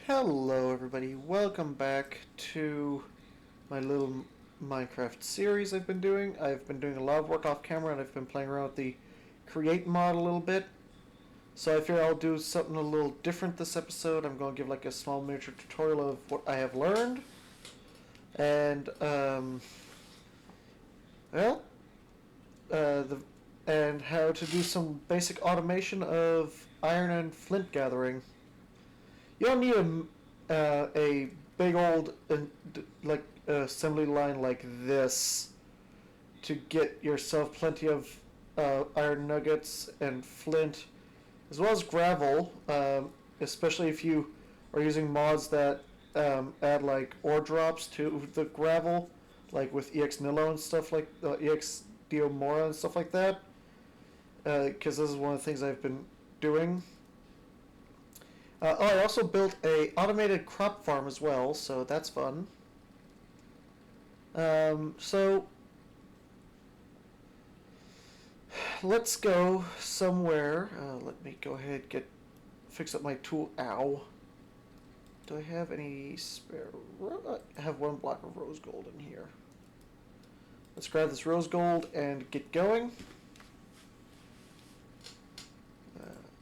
Hello everybody, welcome back to my little Minecraft series I've been doing. I've been doing a lot of work off camera and I've been playing around with the create mod a little bit. So I figure I'll do something a little different this episode. I'm going to give like a small miniature tutorial of what I have learned. And, well, and how to do some basic automation of iron and flint gathering. You don't need a big old like assembly line like this to get yourself plenty of iron nuggets and flint, as well as gravel. Especially if you are using mods that add like ore drops to the gravel, like with EX Nilo and stuff like EX Diomora and stuff like that. Because this is one of the things I've been doing. I also built a automated crop farm as well, so that's fun. So let's go somewhere. Let me go ahead fix up my tool. Ow. Do I have any spare? I have one block of rose gold in here. Let's grab this rose gold and get going.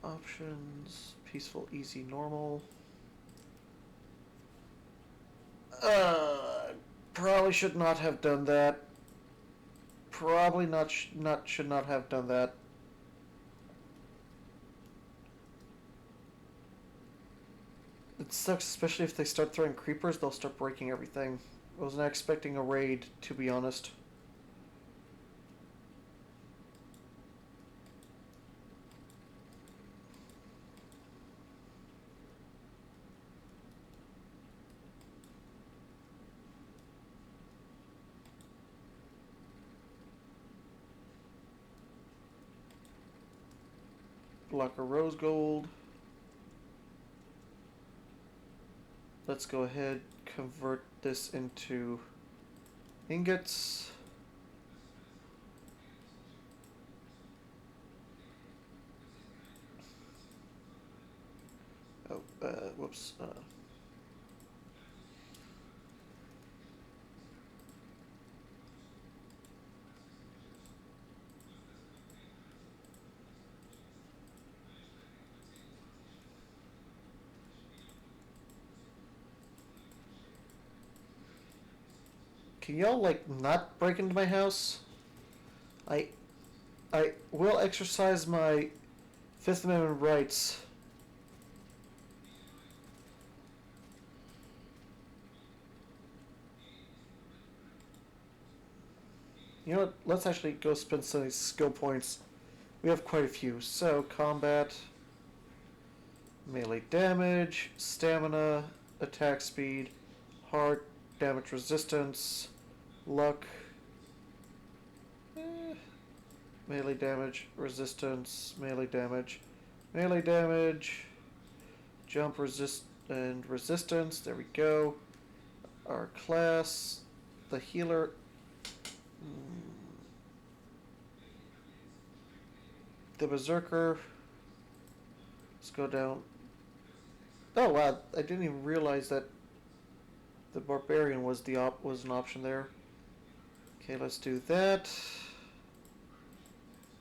Options, peaceful, easy, normal. Probably should not have done that. Probably should not have done that. It sucks, especially if they start throwing creepers, they'll start breaking everything. I was not expecting a raid, to be honest. Block of rose gold. Let's go ahead, convert this into ingots. Oh, whoops. Can y'all, like, not break into my house? I will exercise my Fifth Amendment rights. You know what? Let's actually go spend some of these skill points. We have quite a few. So, combat, melee damage, stamina, attack speed, heart, damage resistance, luck, melee damage, resistance, melee damage, jump resist and resistance. There we go. Our class, the healer. The berserker. Let's go down. Oh wow! I didn't even realize that the barbarian was an option there. Okay, let's do that.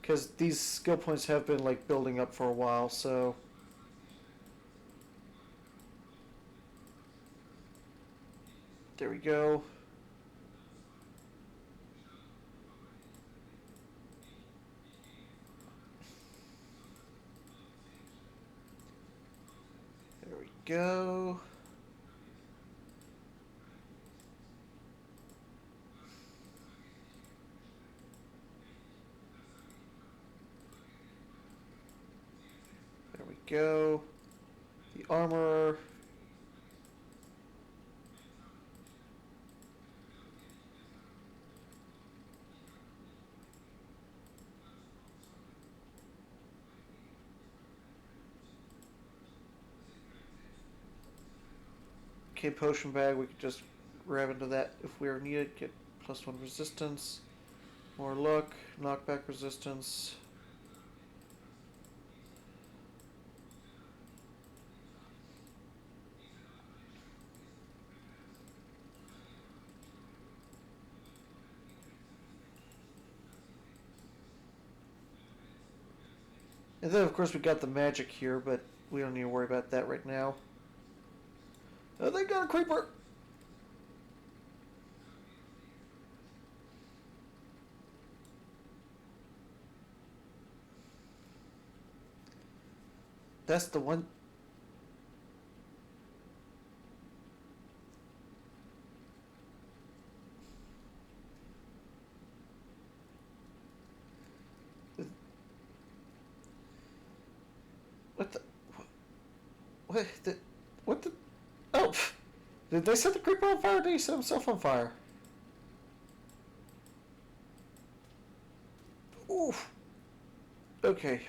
Because these skill points have been like building up for a while, so there we go. There we go. There we go. The armorer. Okay, potion bag. We could just grab into that if we are needed. Get +1 resistance. More luck. Knockback resistance. And then, of course, we got the magic here, but we don't need to worry about that right now. Oh, they got a creeper! That's the one. What the? What the? What the? Oh! Did they set the creeper on fire or did he set himself on fire? Oof. Okay.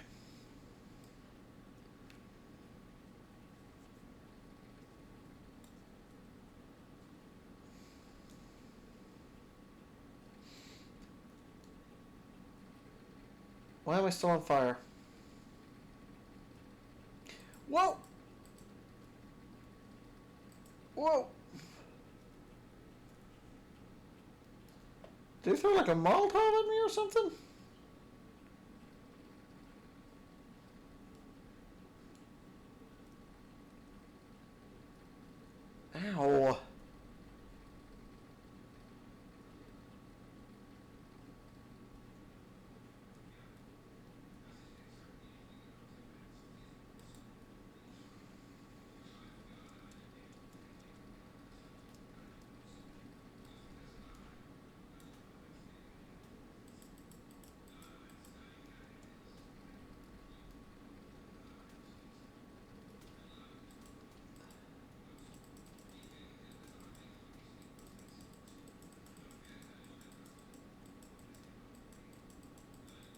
Why am I still on fire? Whoa! Whoa! Did he throw like a Molotov at me or something? Ow.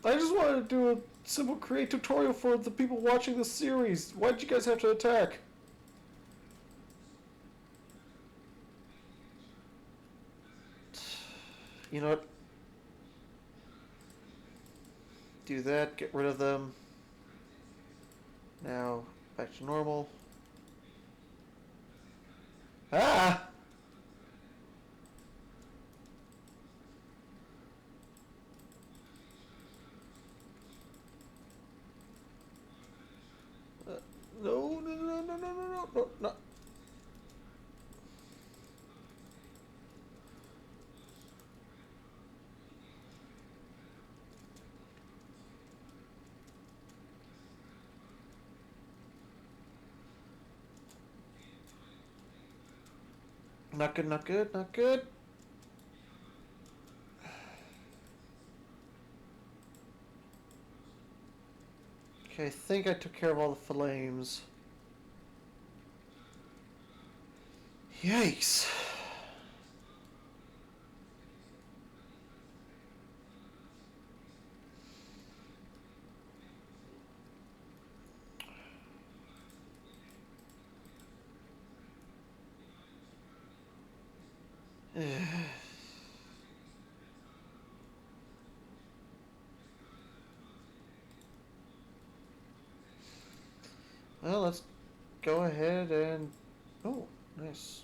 I just wanted to do a simple create tutorial for the people watching the series. Why'd you guys have to attack? You know what? Do that, get rid of them. Now, back to normal. Ah! No, no, no, no, no, no, no, no, no. Not good, not good, not good. Okay, I think I took care of all the flames. Yikes. Well, let's go ahead and... Oh, nice.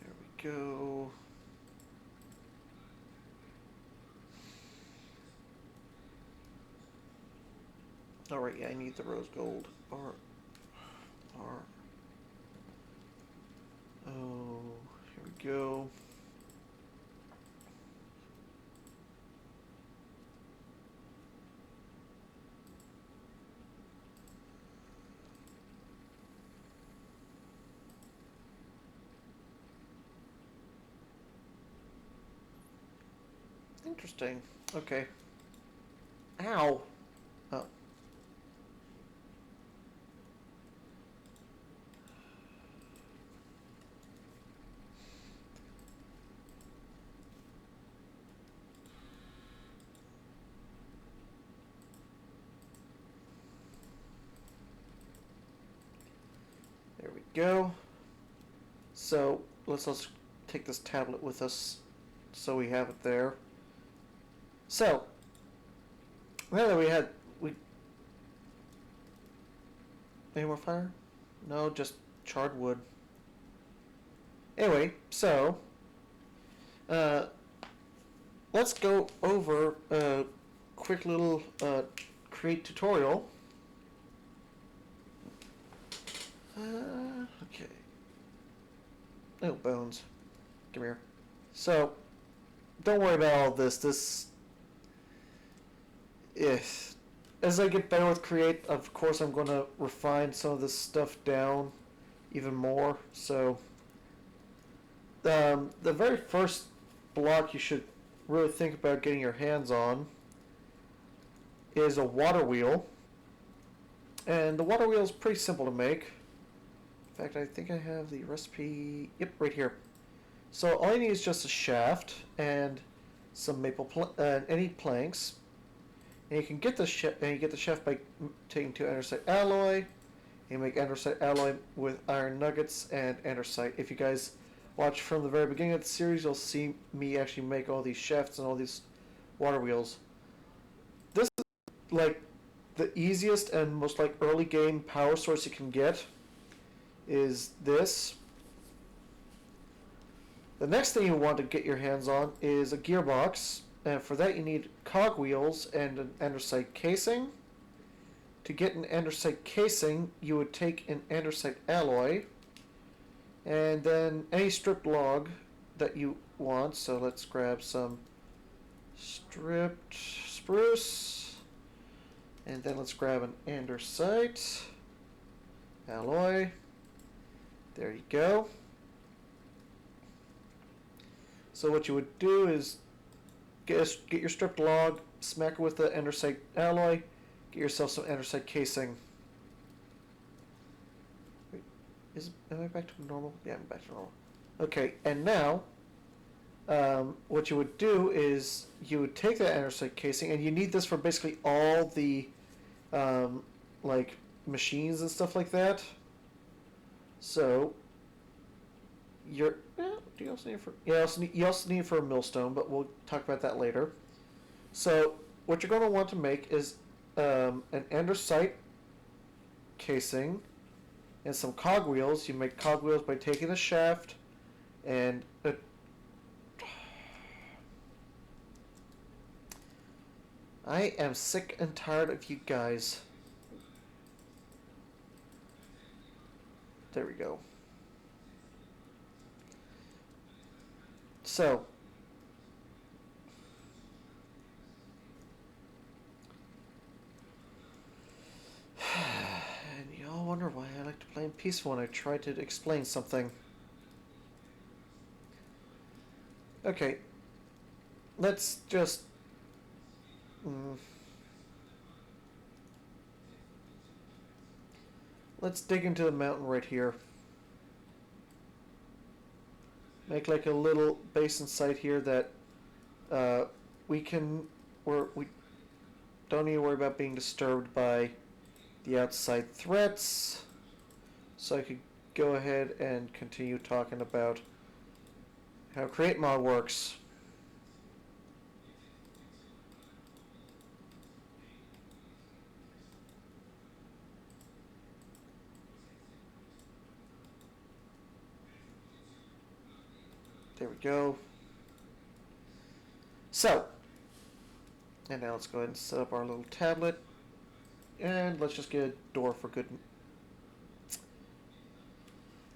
There we go. Alright, yeah, I need the rose gold. Or... Oh, here we go. Interesting. Okay. Ow! Oh. There we go. So, let's take this tablet with us so we have it there. So, now that we Any more fire? No, just charred wood. Anyway, so uh, let's go over a quick little create tutorial. Okay. Oh, bones. Come here. So, don't worry about all this. If as I get better with create, of course I'm going to refine some of this stuff down even more. So, the very first block you should really think about getting your hands on is a water wheel. And the water wheel is pretty simple to make. In fact, I think I have the recipe. Yep, right here. So all you need is just a shaft and some any planks. And you can get the shaft by taking 2 andesite alloy. You make andesite alloy with iron nuggets and andesite. If you guys watch from the very beginning of the series, you'll see me actually make all these shafts and all these water wheels. This is like the easiest and most like early game power source you can get is this. The next thing you want to get your hands on is a gearbox, and for that you need cogwheels and an andesite casing. To get an andesite casing, you would take an andesite alloy and then any stripped log that you want. So let's grab some stripped spruce, and then let's grab an andesite alloy. There you go. So what you would do is get your stripped log, smack it with the andesite alloy, get yourself some andesite casing. Wait, am I back to normal? Yeah, I'm back to normal. Okay, and now what you would do is you would take that andesite casing, and you need this for basically all the like machines and stuff like that. So do you also need it for? Yeah, you also need it for a millstone, but we'll talk about that later. So what you're going to want to make is an andesite casing and some cogwheels. You make cogwheels by taking the shaft and I am sick and tired of you guys. There we go. So, and y'all wonder why I like to play in peaceful when I try to explain something. Okay, let's just... let's dig into the mountain right here. Make like a little basin site here that we don't need to worry about being disturbed by the outside threats. So I could go ahead and continue talking about how create mod works. There we go. So, and now let's go ahead and set up our little tablet. And let's just get a door for good.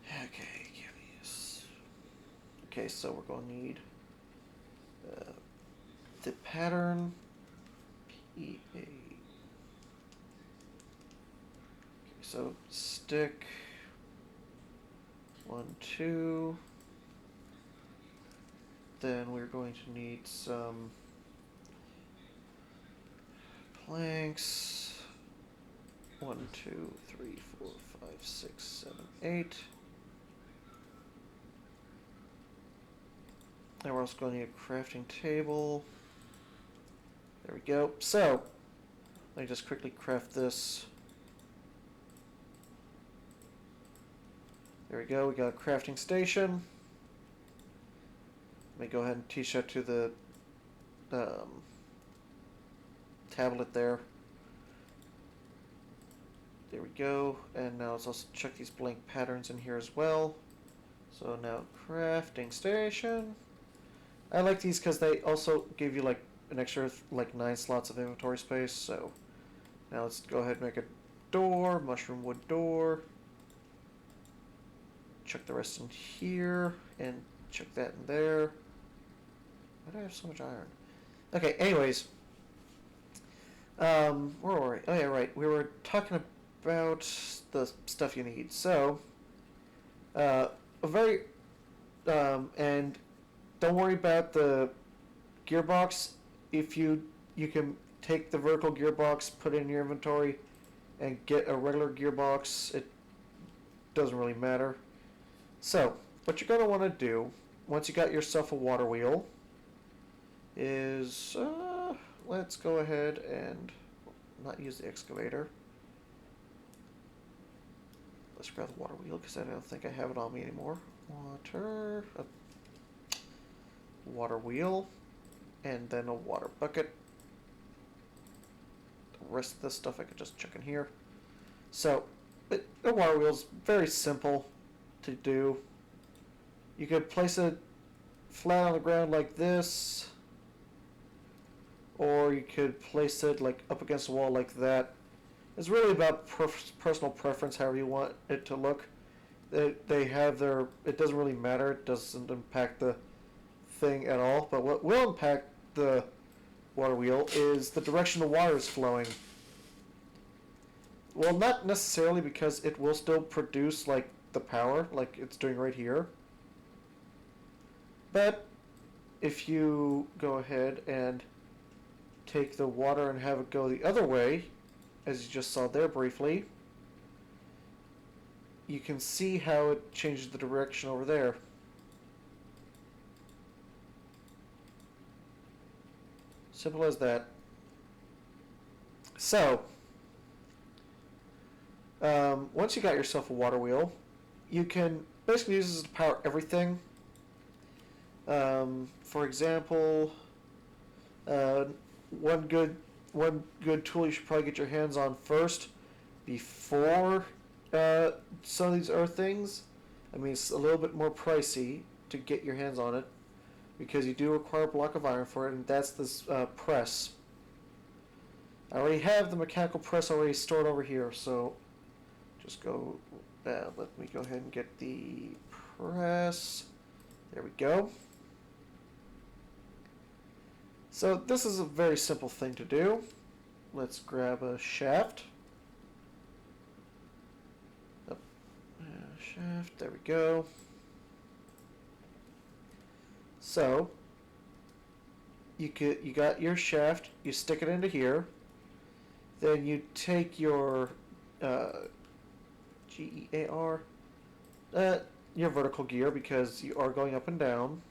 Okay, give me this. Okay, so we're going to need the pattern PA. Okay, so stick 1, 2. Then we're going to need some planks. 1, 2, 3, 4, 5, 6, 7, 8. And we're also going to need a crafting table. There we go. So, let me just quickly craft this. There we go. We got a crafting station. Let me go ahead and teach that to the tablet there. There we go. And now let's also check these blank patterns in here as well. So now crafting station. I like these because they also give you like an extra like 9 slots of inventory space. So now let's go ahead and make a door, mushroom wood door. Chuck the rest in here and chuck that in there. Why do I have so much iron? Okay, anyways. Where were we? Oh yeah, right. We were talking about the stuff you need. So, a very, and don't worry about the gearbox. If you can take the vertical gearbox, put it in your inventory, and get a regular gearbox. It doesn't really matter. So, what you're going to want to do, once you got yourself a water wheel, is, let's go ahead and not use the excavator. Let's grab the water wheel, because I don't think I have it on me anymore. Water wheel, and then a water bucket. The rest of this stuff I could just chuck in here. So, the water wheel is very simple to do. You could place it flat on the ground like this, or you could place it like up against the wall like that. It's really about personal preference, however you want it to look. They have their, it doesn't really matter, it doesn't impact the thing at all, but what will impact the water wheel is the direction the water is flowing. Well, not necessarily, because it will still produce like the power like it's doing right here. But if you go ahead and take the water and have it go the other way, as you just saw there briefly, you can see how it changes the direction over there. Simple as that. So, once you got yourself a water wheel, you can basically use this to power everything. For example, one good tool you should probably get your hands on first before some of these earth things. I mean, it's a little bit more pricey to get your hands on it, because you do require a block of iron for it, and that's this press. I already have the mechanical press already stored over here, so just go, let me go ahead and get the press. There we go. So this is a very simple thing to do. Let's grab a shaft. Shaft, there we go. So you got your shaft, you stick it into here, then you take your GEAR, your vertical gear, because you are going up and down.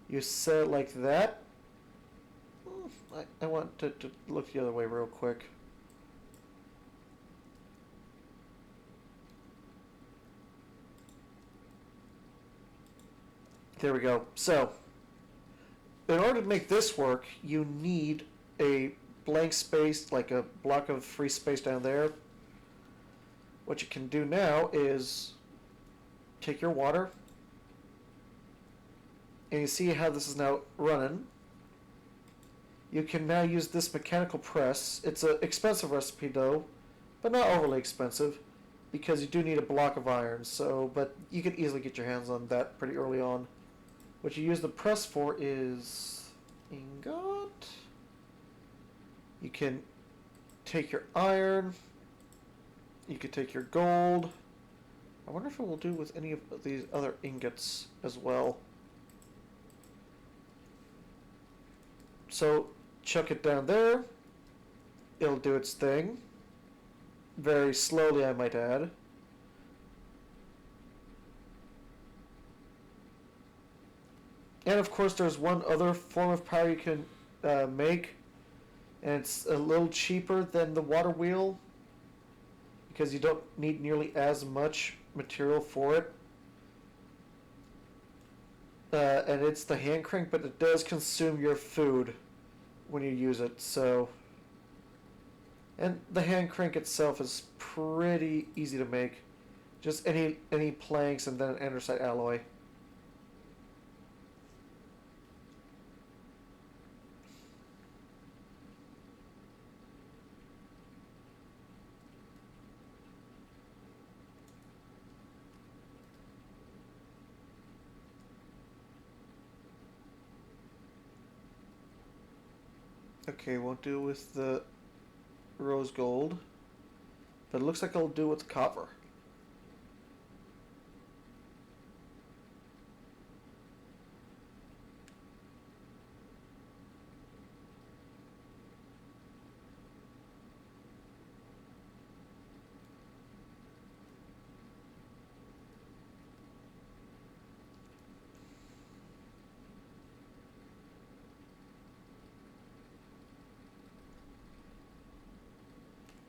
You set it like that. I want to look the other way real quick. There we go. So, in order to make this work, you need a blank space, like a block of free space down there. What you can do now is take your water, and you see how this is now running. You can now use this mechanical press. It's an expensive recipe though, but not overly expensive, because you do need a block of iron. So, but you can easily get your hands on that pretty early on. What you use the press for is ingot. You can take your iron. You can take your gold. I wonder if it will do with any of these other ingots as well. So chuck it down there. It'll do its thing. Very slowly, I might add. And of course, there's one other form of power you can make, and it's a little cheaper than the water wheel, because you don't need nearly as much material for it. And it's the hand crank, but it does consume your food when you use it. So And the hand crank itself is pretty easy to make. Just any planks and then an andesite alloy. Okay, won't do with the rose gold, but it looks like it'll do with copper.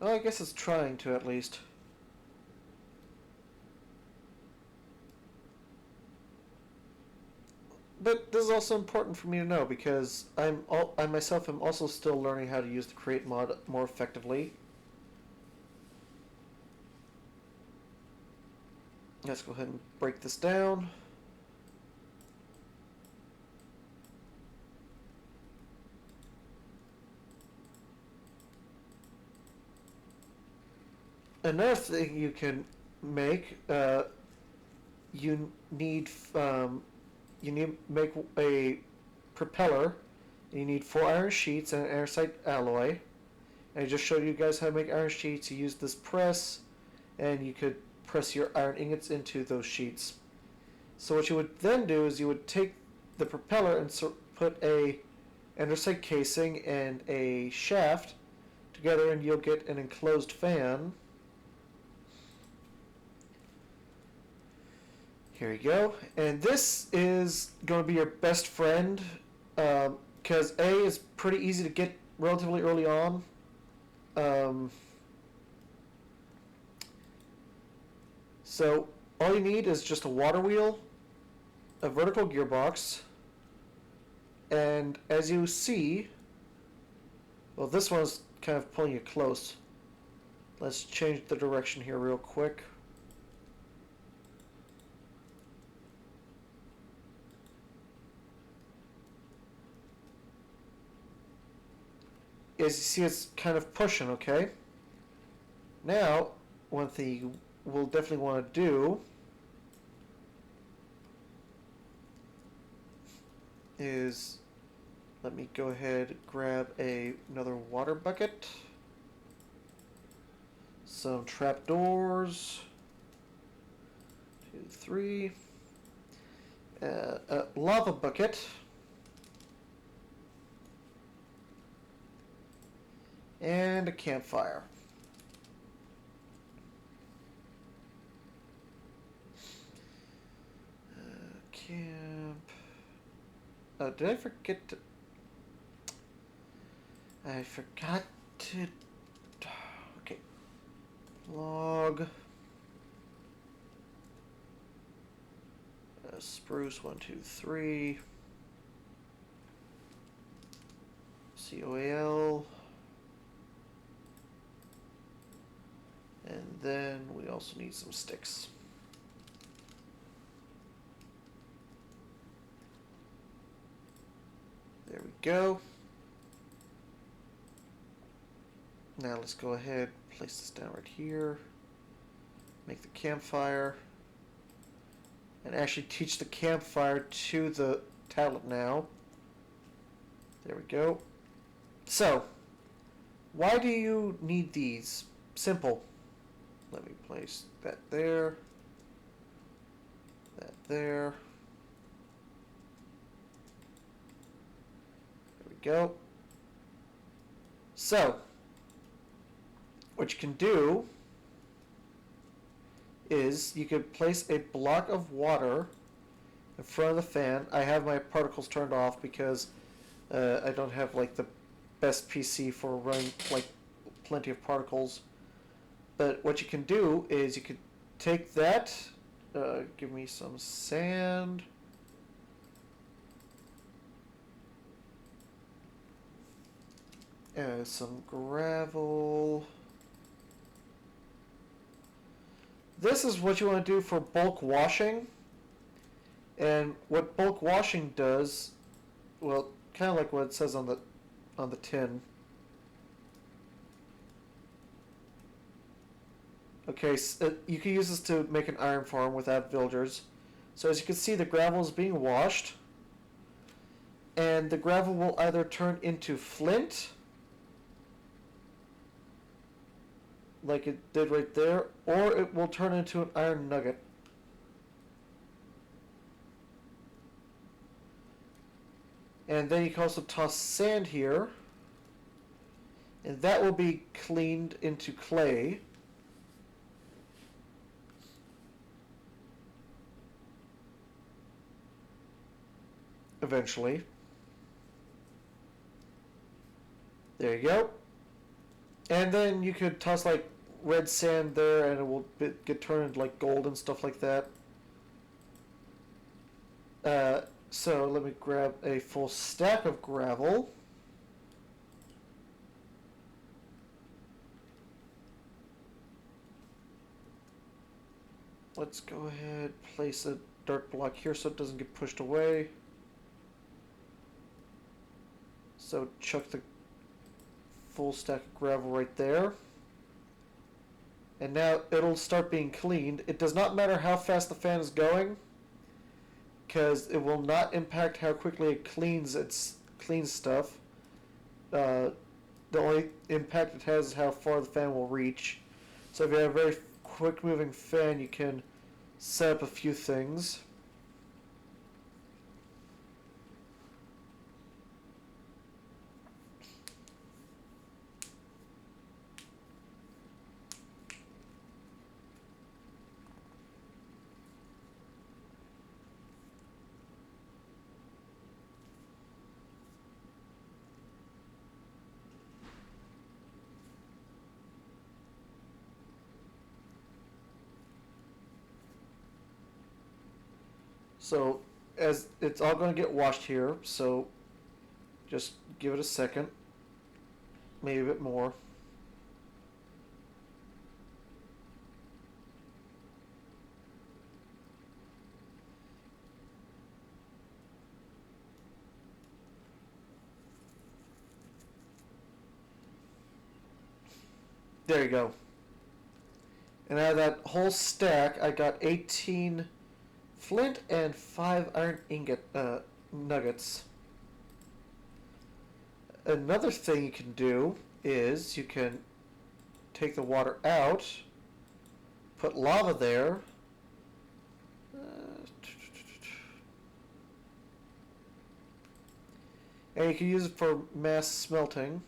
Well, I guess it's trying to at least. But this is also important for me to know because I myself am also still learning how to use the create mod more effectively. Let's go ahead and break this down. Another thing you can make, you need you need to make a propeller. You need 4 iron sheets and an andesite alloy. And I just showed you guys how to make iron sheets. You use this press, and you could press your iron ingots into those sheets. So what you would then do is you would take the propeller and put a andesite casing and a shaft together, and you'll get an enclosed fan. Here you go. And this is going to be your best friend because A is pretty easy to get relatively early on. So all you need is just a water wheel, a vertical gearbox, and as you see, well, this one's kind of pulling you close. Let's change the direction here real quick. As you see, it's kind of pushing, okay? Now, one thing you will definitely want to do is, let me go ahead and grab another water bucket, some trapdoors, 2, 3, a lava bucket, and a campfire. Camp. Oh, did I forget to... I forgot to... Okay. Log. Spruce 1, 2, 3. COAL. And then we also need some sticks. There we go. Now let's go ahead, place this down right here, make the campfire, and actually teach the campfire to the tablet now. There we go. So, why do you need these? Simple. Let me place that there, that there. There we go. So, what you can do is you could place a block of water in front of the fan. I have my particles turned off because I don't have like the best PC for running like plenty of particles. But what you can do is you could take that, give me some sand. Some gravel. This is what you want to do for bulk washing. And what bulk washing does, well, kind of like what it says on the tin. Okay, so you can use this to make an iron farm without villagers. So as you can see, the gravel is being washed, and the gravel will either turn into flint, like it did right there, or it will turn into an iron nugget. And then you can also toss sand here, and that will be cleaned into clay. Eventually. There you go. And then you could toss like red sand there and it will get turned into like gold and stuff like that. So let me grab a full stack of gravel. Let's go ahead, place a dirt block here so it doesn't get pushed away. So chuck the full stack of gravel right there. And now it'll start being cleaned. It does not matter how fast the fan is going, because it will not impact how quickly it cleans stuff. The only impact it has is how far the fan will reach. So if you have a very quick moving fan, you can set up a few things. So as it's all going to get washed here, so just give it a second, maybe a bit more. There you go. And out of that whole stack, I got 18 flint and 5 iron ingot nuggets. Another thing you can do is you can take the water out, put lava there, and you can use it for mass smelting.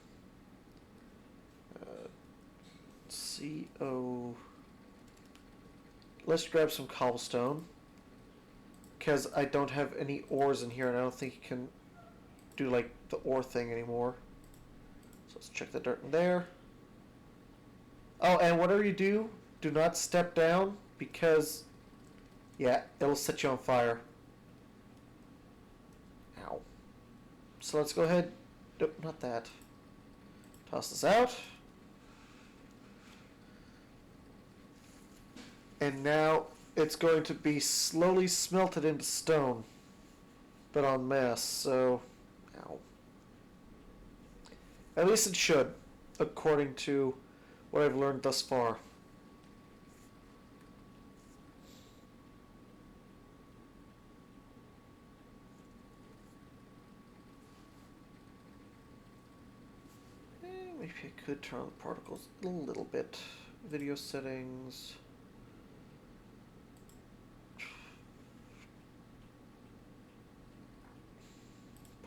CO. Let's grab some cobblestone, because I don't have any ores in here and I don't think you can do like the ore thing anymore. So let's check the dirt in there. Oh, and whatever you do, do not step down, because yeah, it'll set you on fire. Ow. So let's go ahead. Nope, not that. Toss this out. And now it's going to be slowly smelted into stone, but en masse, so ow. At least it should, according to what I've learned thus far. Maybe I could turn on the particles a little bit. Video settings.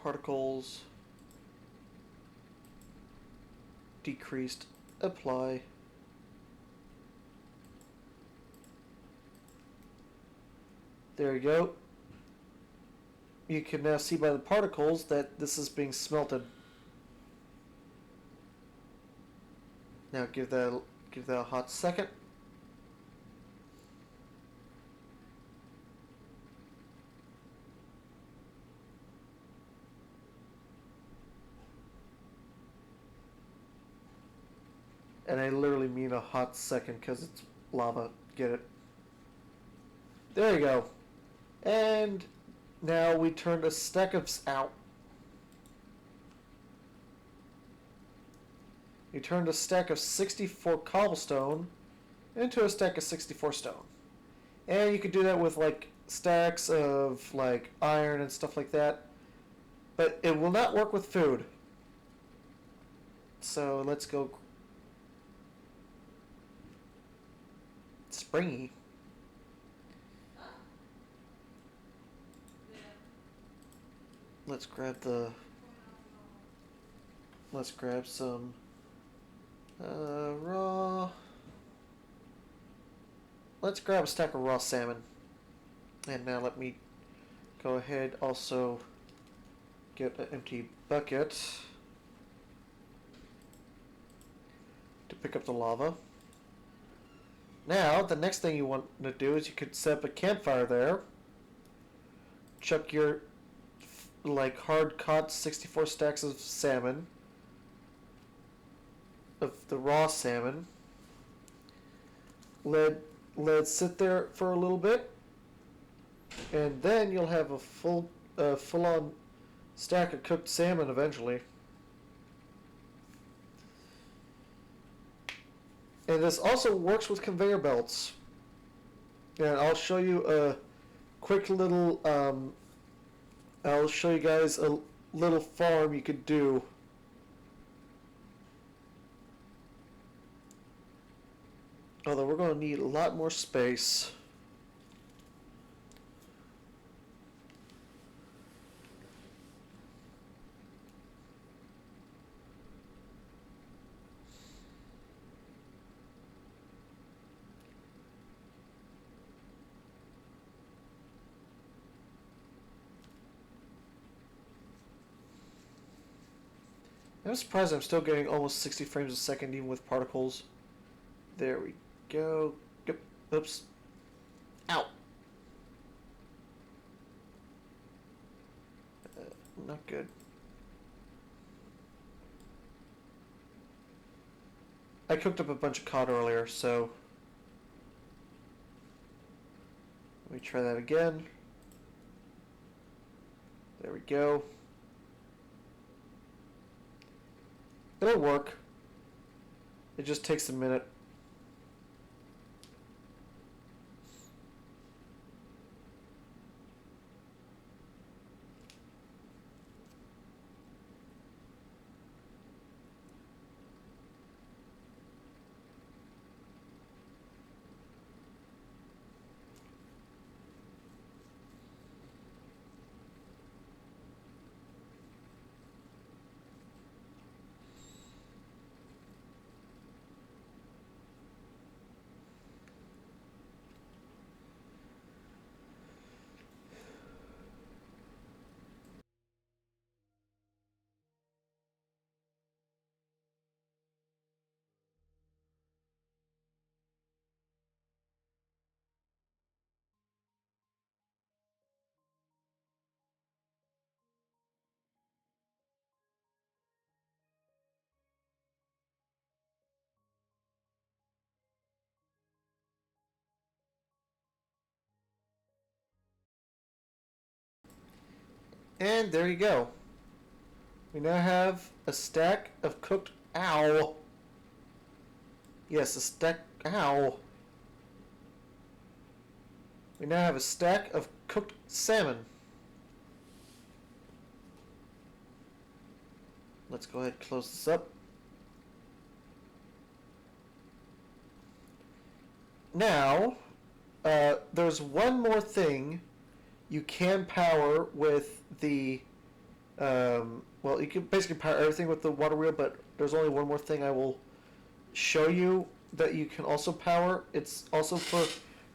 Particles. Decreased. Apply. There you go. You can now see by the particles that this is being smelted. Now give that a hot second. And I literally mean a hot second because it's lava. Get it? There you go. And now we turned a stack of out. You turned a stack of 64 cobblestone into a stack of 64 stone. And you could do that with like stacks of like iron and stuff like that. But it will not work with food. So let's go springy. Let's grab the. Let's grab some raw. Let's grab a stack of raw salmon. And now let me go ahead also get an empty bucket to pick up the lava. Now, the next thing you want to do is you could set up a campfire there. Chuck your like hard caught 64 stacks of salmon, of the raw salmon. Let sit there for a little bit, and then you'll have a full-on stack of cooked salmon eventually. And this also works with conveyor belts. And I'll show you a quick little, I'll show you guys a little farm you could do. Although we're going to need a lot more space. I'm surprised I'm still getting almost 60 frames a second even with particles. There we go. Yep. Oops. Ow. Not good. I cooked up a bunch of cod earlier, so let me try that again. There we go. It'll work. It just takes a minute. And there you go. We now have a stack of cooked ow. Yes, a stack ow. We now have a stack of cooked salmon. Let's go ahead and close this up. Now, there's one more thing you can power with the, well, you can basically power everything with the water wheel, but there's only one more thing I will show you that you can also power. It's also for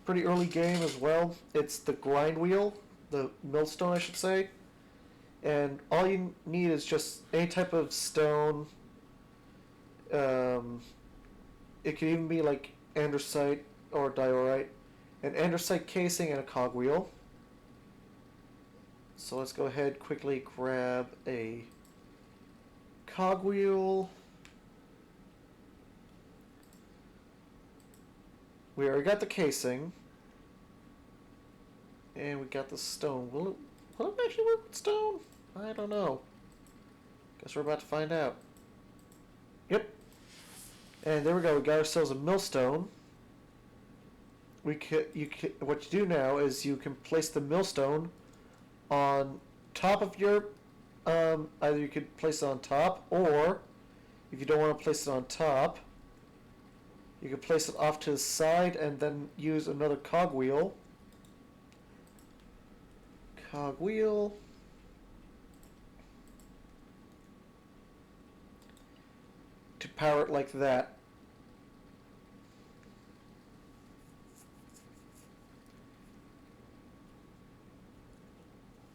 pretty early game as well. It's the grind wheel, the millstone I should say. And all you need is just any type of stone. It can even be like andesite or diorite. An andesite casing and a cogwheel. So let's go ahead quickly grab a cogwheel. We already got the casing. And we got the stone. Will it actually work with stone? I don't know. Guess we're about to find out. Yep. And there we go. We got ourselves a millstone. What you do now is you can place the millstone on top of your. Either you could place it on top, or if you don't want to place it on top, you can place it off to the side and then use another cogwheel. Cogwheel. To power it like that.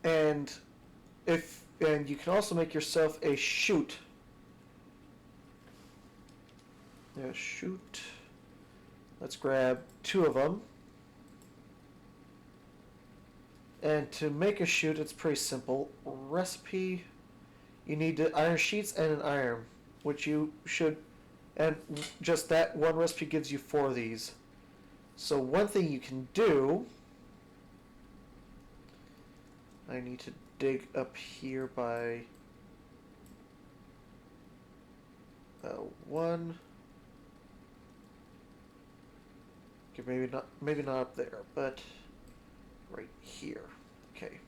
And you can also make yourself a chute. Yeah, chute. Let's grab 2 of them. And to make a chute, it's pretty simple. Recipe, you need iron sheets and an iron, which you should, and just that one recipe gives you 4 of these. So one thing you can do, I need to dig up here by 1. Okay, maybe not up there, but right here. Okay.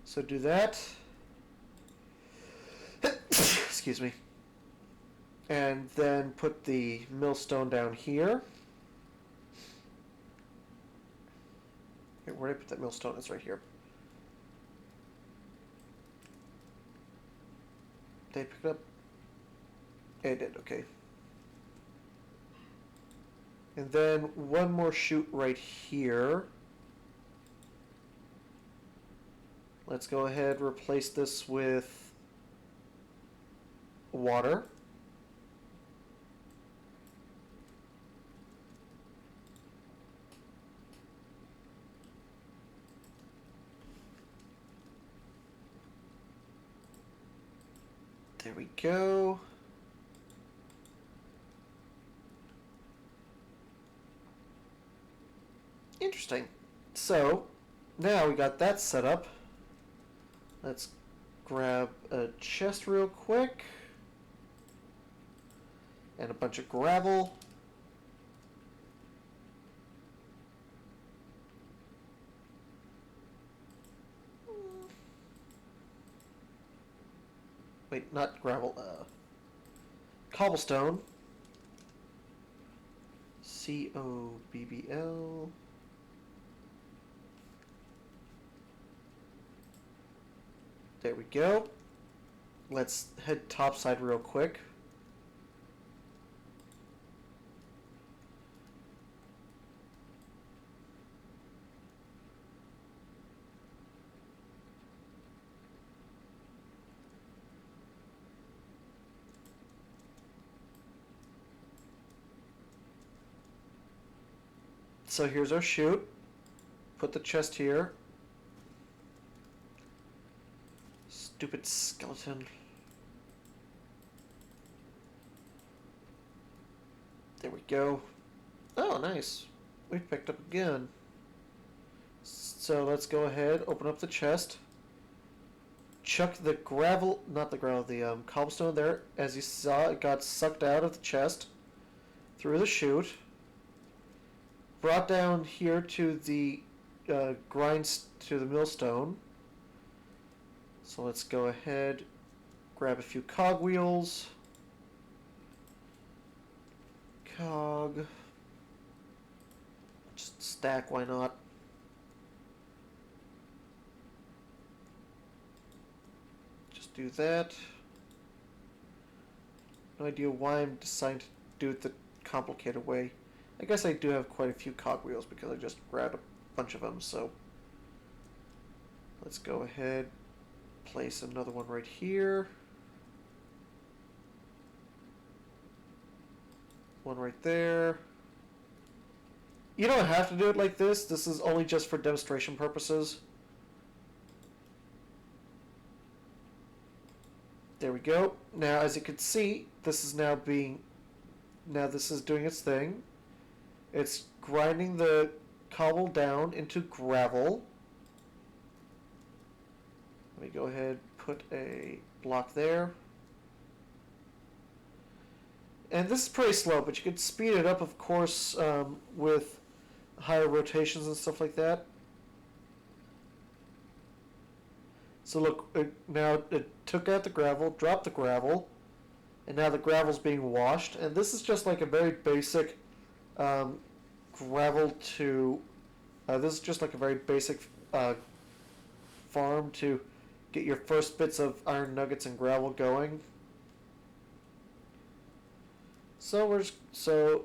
So do that. Excuse me. And then put the millstone down here. Okay, where did I put that millstone? It's right here. Did I pick it up? Yeah, I did, okay. And then one more chute right here. Let's go ahead and replace this with water. There we go. Interesting. So, now we got that set up. Let's grab a chest real quick. And a bunch of gravel. Wait, not gravel, cobblestone. COBBL. There we go. Let's head topside real quick. So here's our chute. Put the chest here. Stupid skeleton. There we go. Oh, nice. We picked up again. So let's go ahead, open up the chest. Chuck the gravel, not the gravel, the cobblestone there. As you saw, it got sucked out of the chest through the chute. Brought down here to the to the millstone. So let's go ahead, grab a few cogwheels. Cog. Just stack, why not? Just do that. No idea why I'm deciding to do it the complicated way. I guess I do have quite a few cogwheels because I just grabbed a bunch of them, so let's go ahead, place another one right here. One right there. You don't have to do it like this. This is only just for demonstration purposes. There we go. Now, as you can see, this is now being now this is doing its thing. It's grinding the cobble down into gravel. Let me go ahead, put a block there. And this is pretty slow, but you could speed it up, of course, with higher rotations and stuff like that. So look, now it took out the gravel, dropped the gravel, and now the gravel's being washed. And this is just like a very basic gravel to... this is just like a very basic farm to get your first bits of iron nuggets and gravel going. So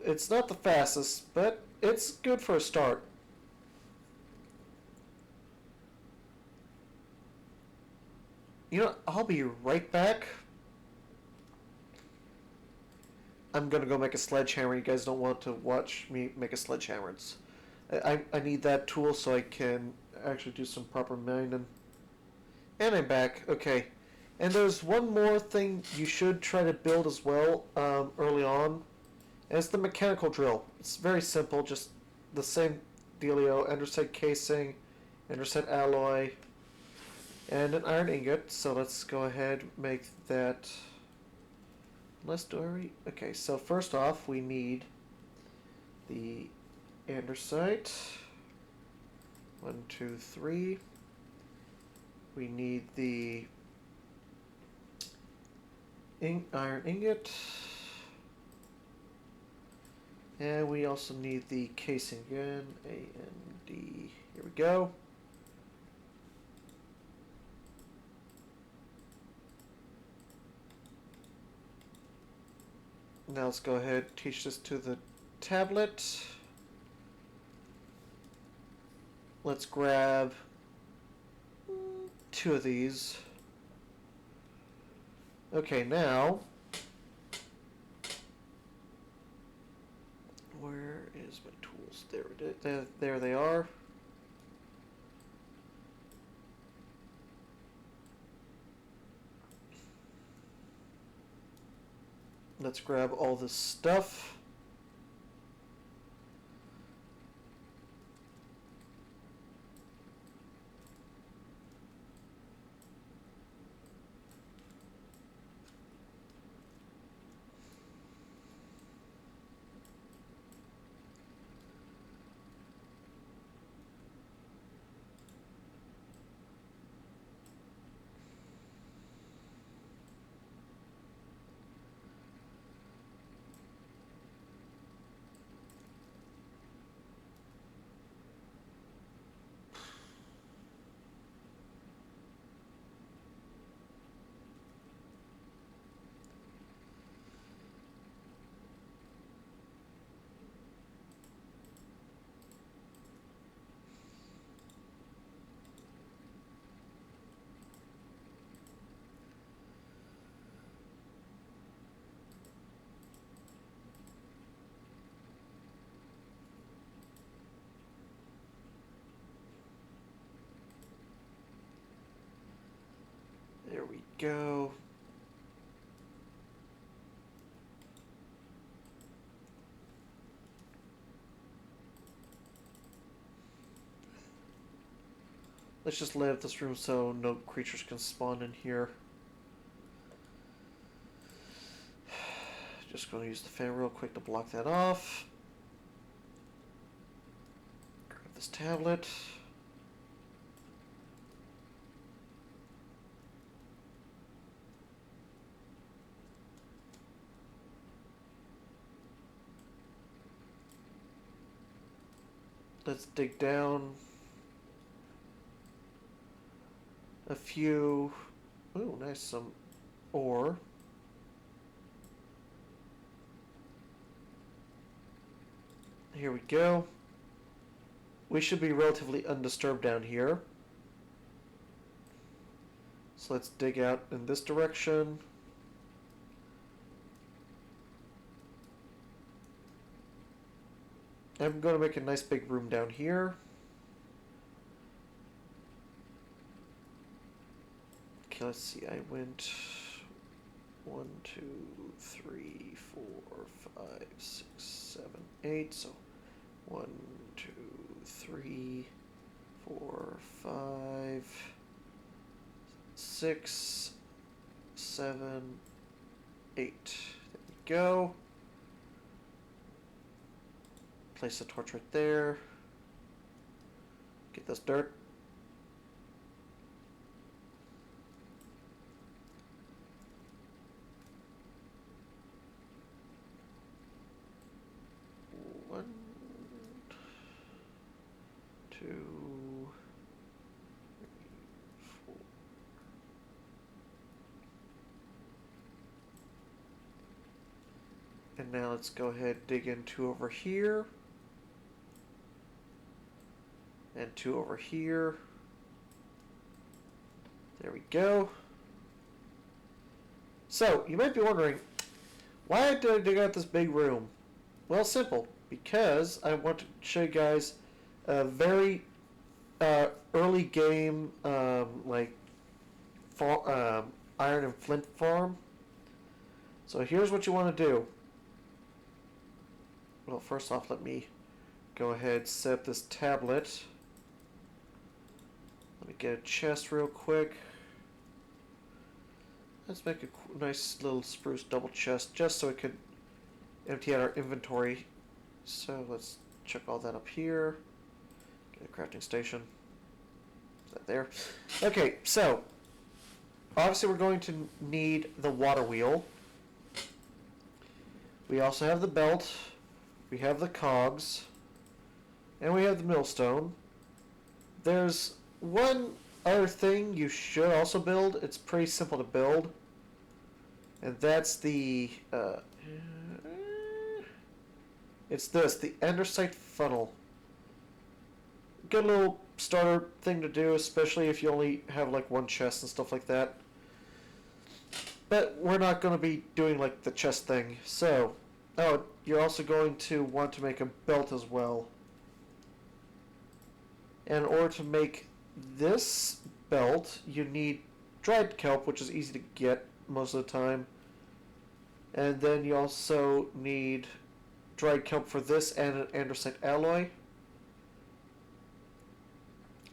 it's not the fastest, but it's good for a start. You know, I'll be right back. I'm gonna go make a sledgehammer. You guys don't want to watch me make a sledgehammer. I need that tool so I can actually do some proper mining. And I'm back. Okay. And there's one more thing you should try to build as well early on. And it's the mechanical drill. It's very simple, just the same dealio, andesite casing, andesite alloy, and an iron ingot. So let's go ahead and make that. Okay, so first off we need the andesite. 1, 2, 3. We need the iron ingot. And we also need the casing again. A and D. Here we go. Now let's go ahead and teach this to the tablet. Let's grab 2 of these. Okay, now where is my tools? There they are. Let's grab all this stuff. There we go. Let's just light up this room so no creatures can spawn in here. Just going to use the fan real quick to block that off. Grab this tablet. Let's dig down a few. Ooh, nice, some ore. Here we go. We should be relatively undisturbed down here. So let's dig out in this direction. I'm going to make a nice big room down here. Okay, let's see. I went 1, 2, 3, 4, 5, 6, 7, 8. So 1, 2, 3, 4, 5, 6, 7, 8. There we go. Place the torch right there. Get this dirt. One, 2, 3, 4. And now let's go ahead and dig in 2 over here. And 2 over here. There we go. So, you might be wondering, why did I dig out this big room? Well, simple. Because I want to show you guys a very early game, iron and flint farm. So here's what you want to do. Well, first off, let me go ahead and set up this tablet. Let me get a chest real quick. Let's make a nice little spruce double chest just so we could empty out our inventory. So let's check all that up here. Get a crafting station. Is that there? Okay, so obviously we're going to need the water wheel. We also have the belt. We have the cogs. And we have the millstone. There's one other thing you should also build. It's pretty simple to build. And that's the it's this, the andesite funnel. Good little starter thing to do, especially if you only have like one chest and stuff like that. But we're not going to be doing like the chest thing. So, oh, you're also going to want to make a belt as well. And in order to make this belt, you need dried kelp, which is easy to get most of the time. And then you also need dried kelp for this and an andesite alloy.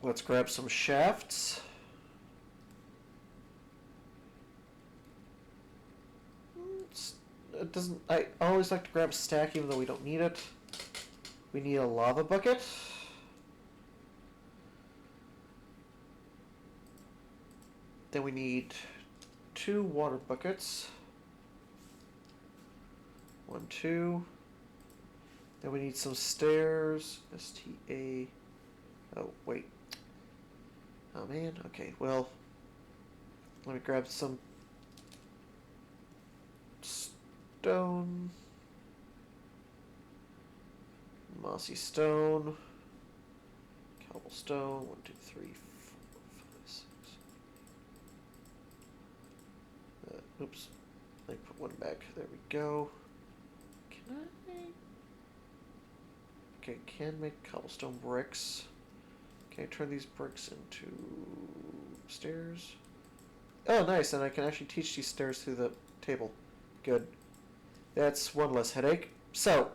Let's grab some shafts. It doesn't. I always like to grab a stack even though we don't need it. We need a lava bucket. Then we need 2 water buckets. 1, 2. Then we need some stairs. STA. Oh, wait. Oh, man. Okay, well. Let me grab some stone. Mossy stone. Cobblestone. 1, 2, 3, 4, 5, 6. Oops. Let me put one back. There we go. Can I? Okay, can make cobblestone bricks. Can I turn these bricks into stairs? Oh, nice, and I can actually teach these stairs through the table. Good. That's one less headache. So,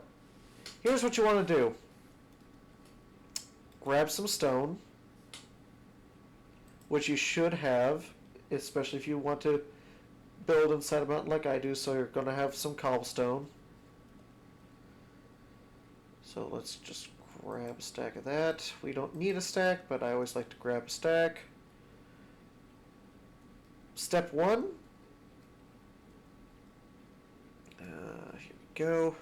here's what you want to do. Grab some stone, which you should have, especially if you want to build inside a mountain like I do, so you're going to have some cobblestone. So let's just grab a stack of that. We don't need a stack, but I always like to grab a stack. Step 1. Here we go.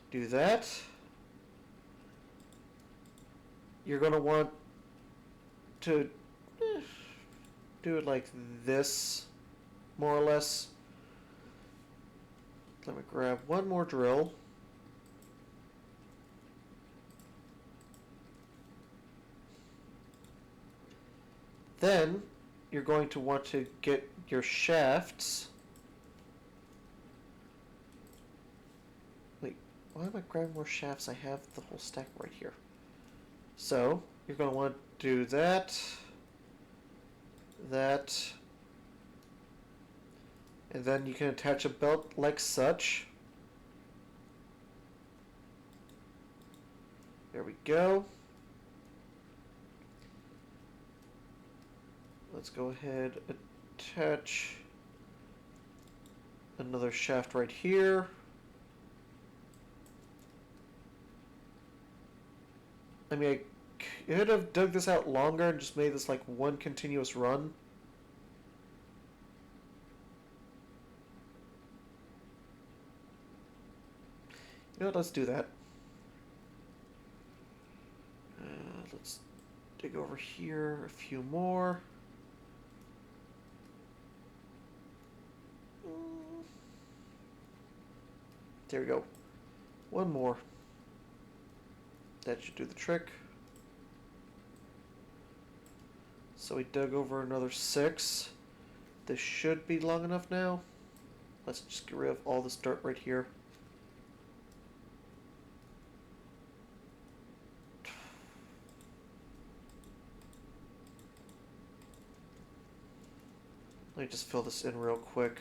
Do that. You're going to want to do it like this, more or less. Let me grab one more drill. Then you're going to want to get your shafts. Wait, why am I grabbing more shafts? I have the whole stack right here. So you're going to want to do that, that, And then you can attach a belt like such. There we go. Let's go ahead, attach another shaft right here. I mean, I could have dug this out longer and just made this like one continuous run. You know what, let's do that. Let's dig over here a few more. There we go. One more. That should do the trick. So we dug over another 6. This should be long enough now. Let's just get rid of all this dirt right here. Let me just fill this in real quick.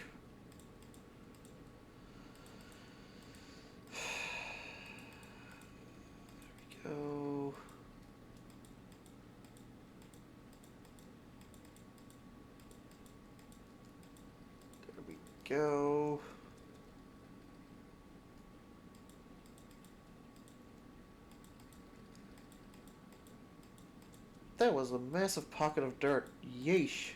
There we go. There we go. That was a massive pocket of dirt. Yeesh.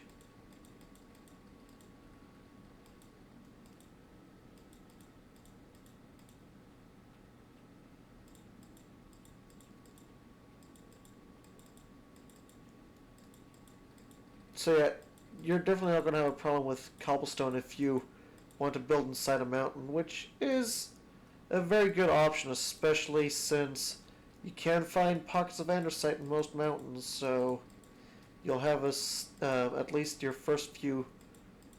So yeah, you're definitely not going to have a problem with cobblestone if you want to build inside a mountain, which is a very good option, especially since you can find pockets of andesite in most mountains, so you'll have at least your first few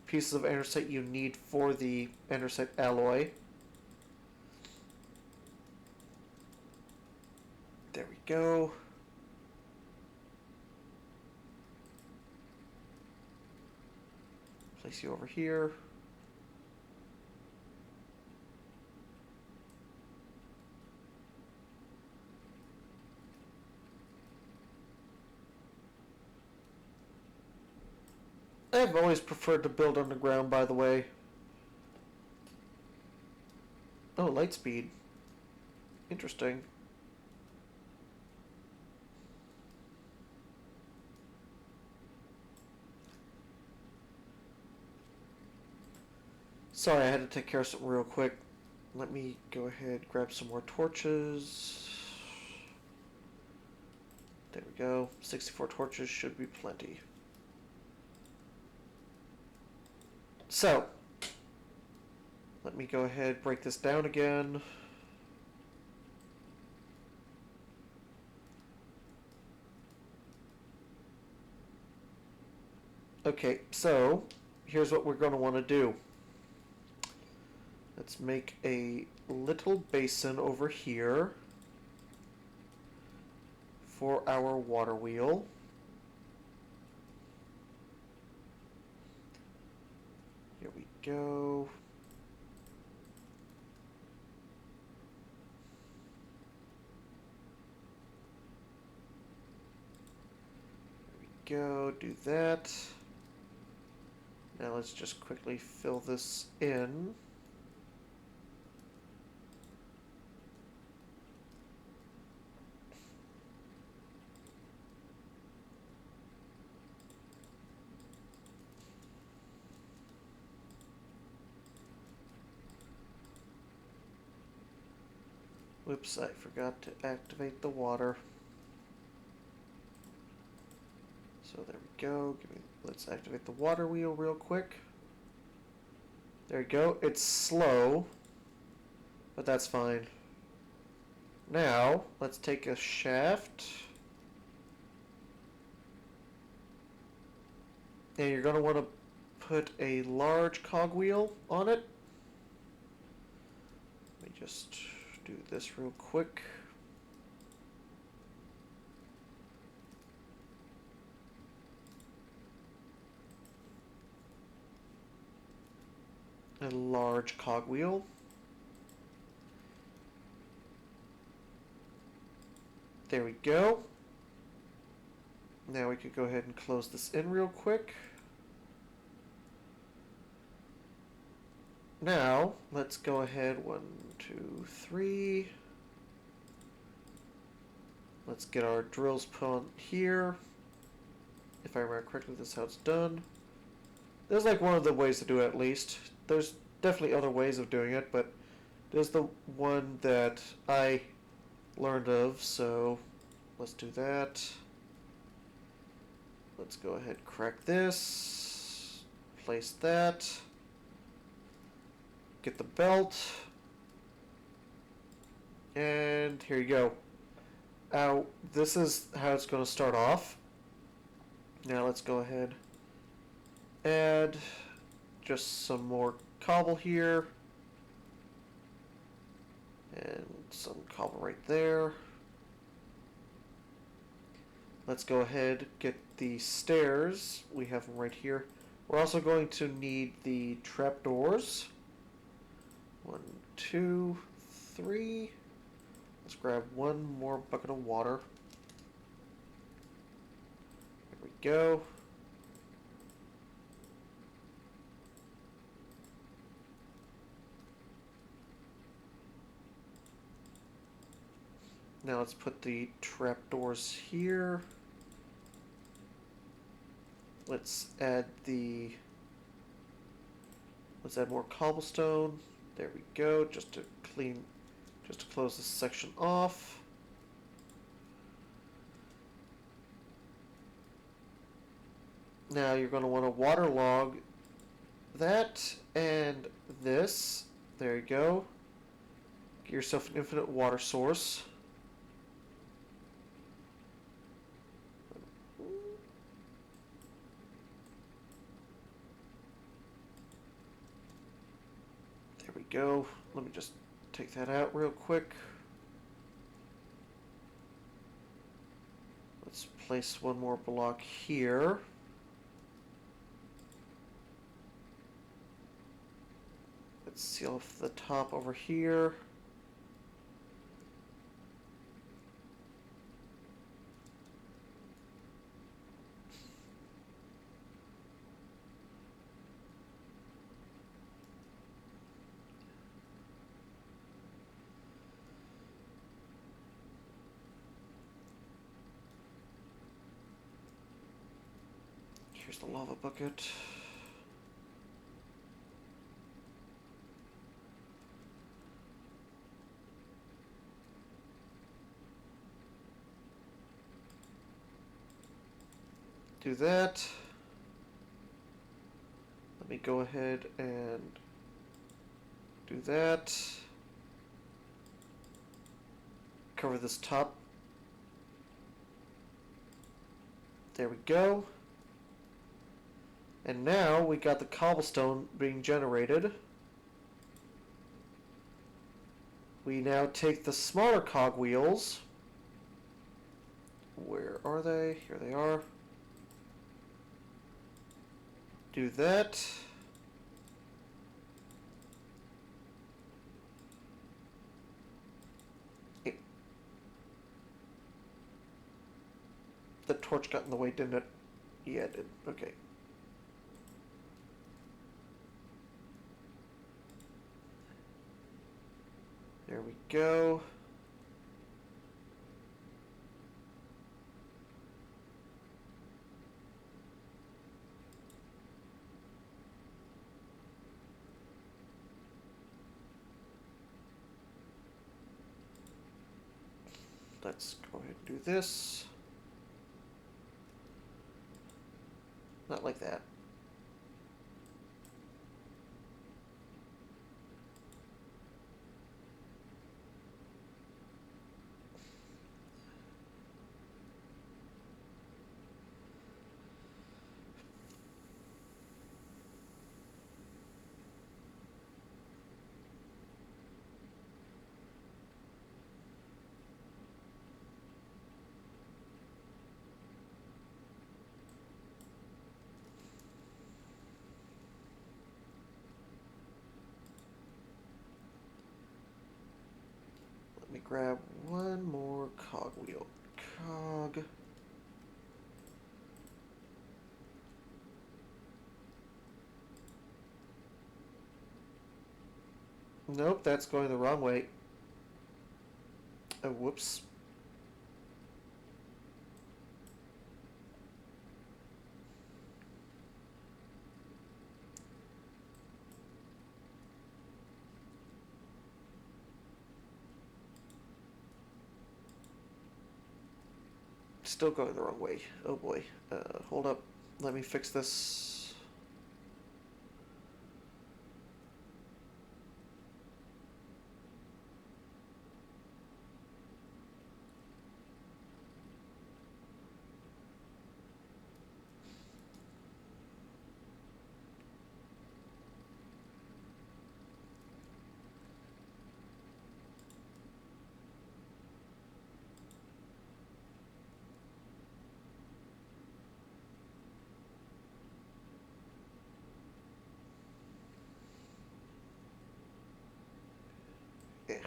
pieces of andesite you need for the andesite alloy. There we go. Place you over here. I've always preferred to build underground, by the way. Oh, light speed. Interesting. Sorry, I had to take care of something real quick. Let me go ahead, grab some more torches. There we go. 64 torches should be plenty. So, let me go ahead, break this down again. Okay, so here's what we're going to want to do. Let's make a little basin over here for our water wheel. Here we go. There we go, do that. Now let's just quickly fill this in. Whoops, I forgot to activate the water. So there we go. Let's activate the water wheel real quick. There we go. It's slow, but that's fine. Now, let's take a shaft. And you're going to want to put a large cogwheel on it. Let me just do this real quick. large cogwheel. There we go. Now we could go ahead and close this in real quick. Now, let's go ahead, 1, 2, 3. Let's get our drills put on here. If I remember correctly, this is how it's done. There's like one of the ways to do it at least. There's definitely other ways of doing it, but there's the one that I learned of, so let's do that. Let's go ahead and crack this. Place that. Get the belt. And here you go. Now, this is how it's going to start off. Now let's go ahead. Add just some more cobble here. And some cobble right there. Let's go ahead, get the stairs. We have them right here. We're also going to need the trapdoors. 1, 2, 3. Let's grab one more bucket of water. There we go. Now let's put the trapdoors here. Let's add more cobblestone. There we go, just to close this section off. Now you're going to want to waterlog that and this. There you go. Get yourself an infinite water source. There we go. Let me just take that out real quick. Let's place one more block here. Let's seal off the top over here. Here's the lava bucket. Do that. Let me go ahead and do that. Cover this top. There we go. And now we got the cobblestone being generated. We now take the smaller cogwheels. Where are they? Here they are. Do that. The torch got in the way, didn't it? Yeah, it did. Okay. There we go. Let's go ahead and do this. Not like that. Let me grab one more cogwheel. Cog. Nope, that's going the wrong way. Oh, whoops. Still going the wrong way. Oh boy. Hold up. Let me fix this. Yeah.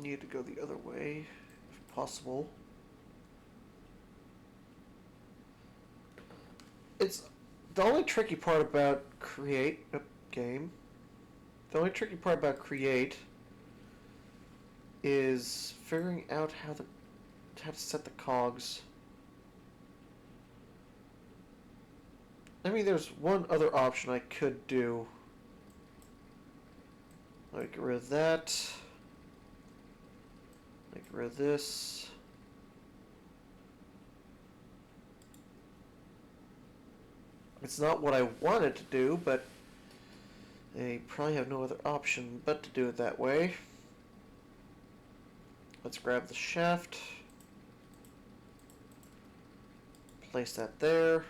Need to go the other way, if possible. It's the only tricky part about create a game. The only tricky part about create is figuring out how to set the cogs. I mean, there's one other option I could do. Let me get rid of that. Let me get rid of this. It's not what I wanted to do, but I probably have no other option but to do it that way. Let's grab the shaft. Place that there.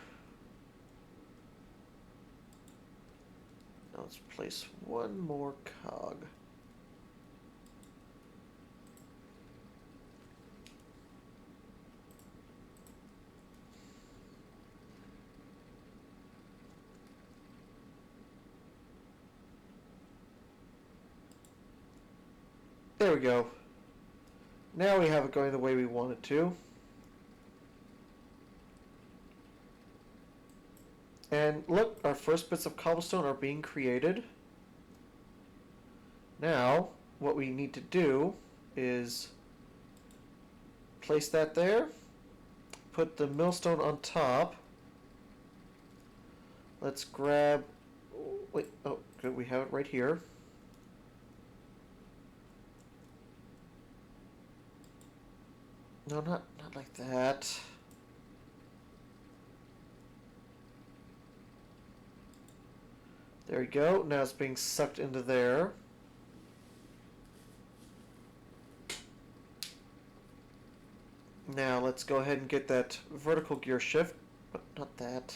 Now let's place one more cog. There we go. Now we have it going the way we want it to. And look, our first bits of cobblestone are being created. Now, what we need to do is place that there, put the millstone on top. Let's grab, wait, oh, good, we have it right here. No, not like that. There we go. Now it's being sucked into there. Now let's go ahead and get that vertical gear shift, but not that.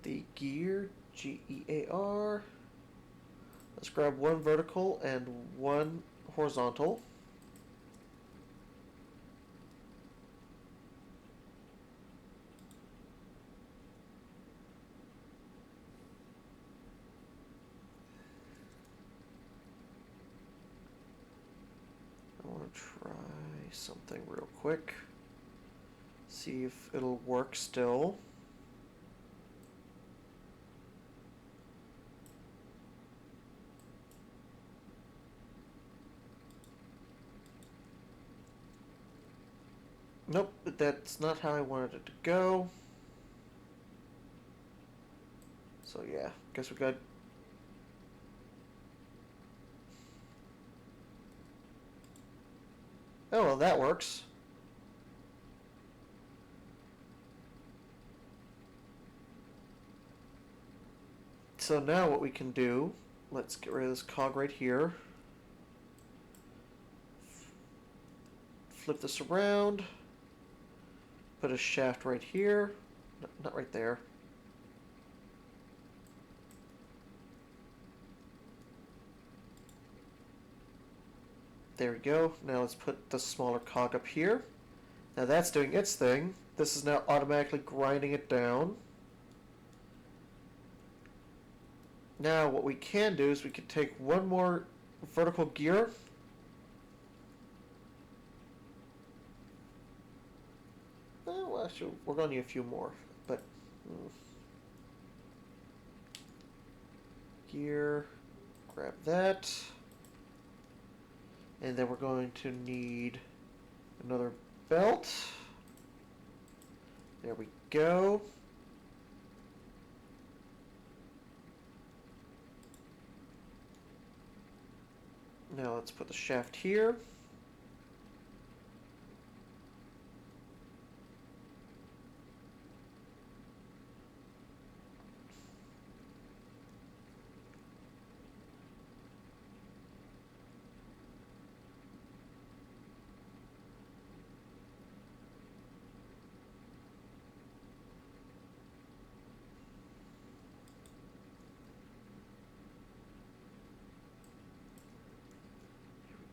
The gear, G-E-A-R. Let's grab one vertical and one horizontal. I want to try something real quick. See if it'll work still. Nope, that's not how I wanted it to go. So yeah, guess we got Oh, well, that works. So now what we can do, let's get rid of this cog right here. Flip this around. Put a shaft right here. No, not right there. There we go. Now let's put the smaller cog up here. Now that's doing its thing. This is now automatically grinding it down. Now what we can do is we can take one more vertical gear. Well, actually, we're going to need a few more, but gear, grab that, and then we're going to need another belt. There we go. Now let's put the shaft here.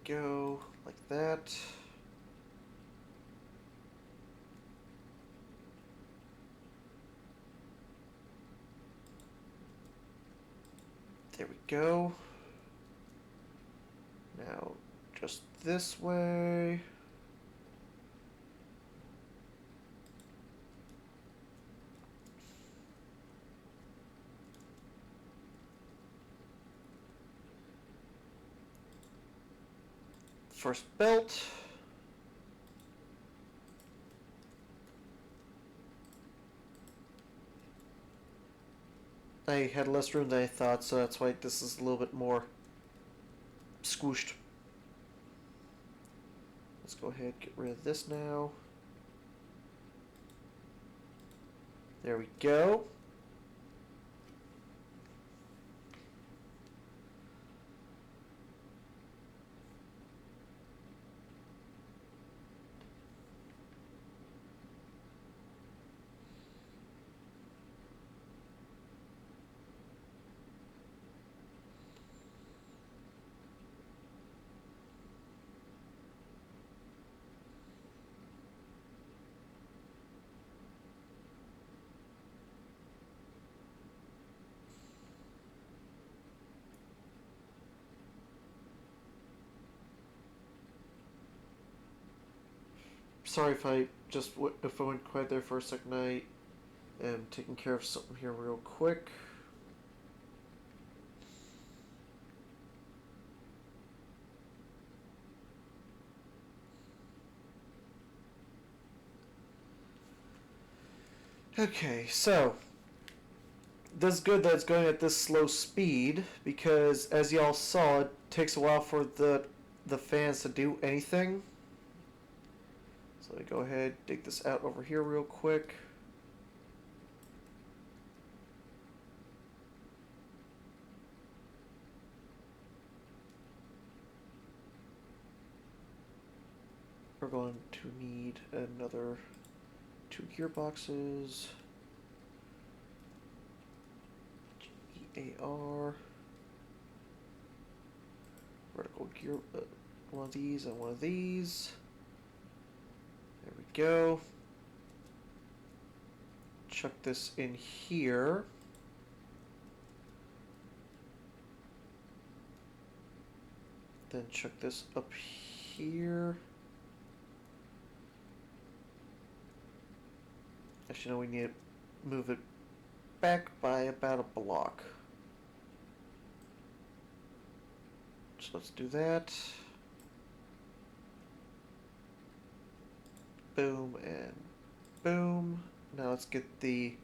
Go like that. There we go. Now just this way. First belt. I had less room than I thought, so that's why this is a little bit more squished. Let's go ahead and get rid of this now. There we go. Sorry if I if I went quiet there for a second. I am taking care of something here real quick. Okay, so that's good that it's going at this slow speed because, as y'all saw, it takes a while for the fans to do anything. So let me go ahead, dig this out over here real quick. We're going to need another 2 gearboxes. GEAR. Vertical gear. One of these and one of these. There we go. Chuck this in here. Then chuck this up here. Actually, no, we need to move it back by about a block. So let's do that. Boom and boom. Now let's get the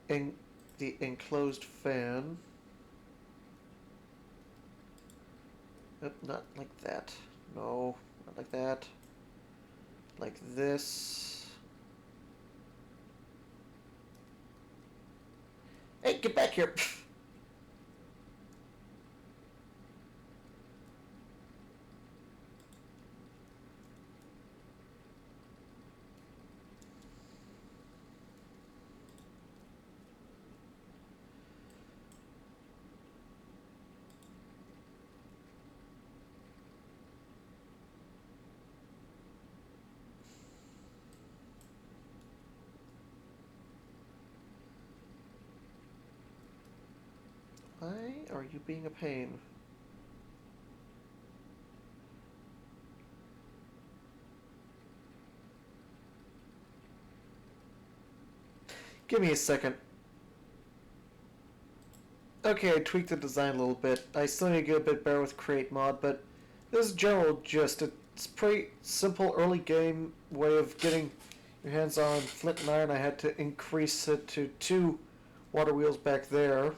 enclosed fan. Nope, not like that. No, Not like that. Like this. Hey, get back here! Why are you being a pain? Give me a second. Okay, I tweaked the design a little bit. I still need to get a bit better with create mod, but this is general gist. It's a pretty simple early game way of getting your hands on flint and iron. I had to increase it to 2 water wheels back there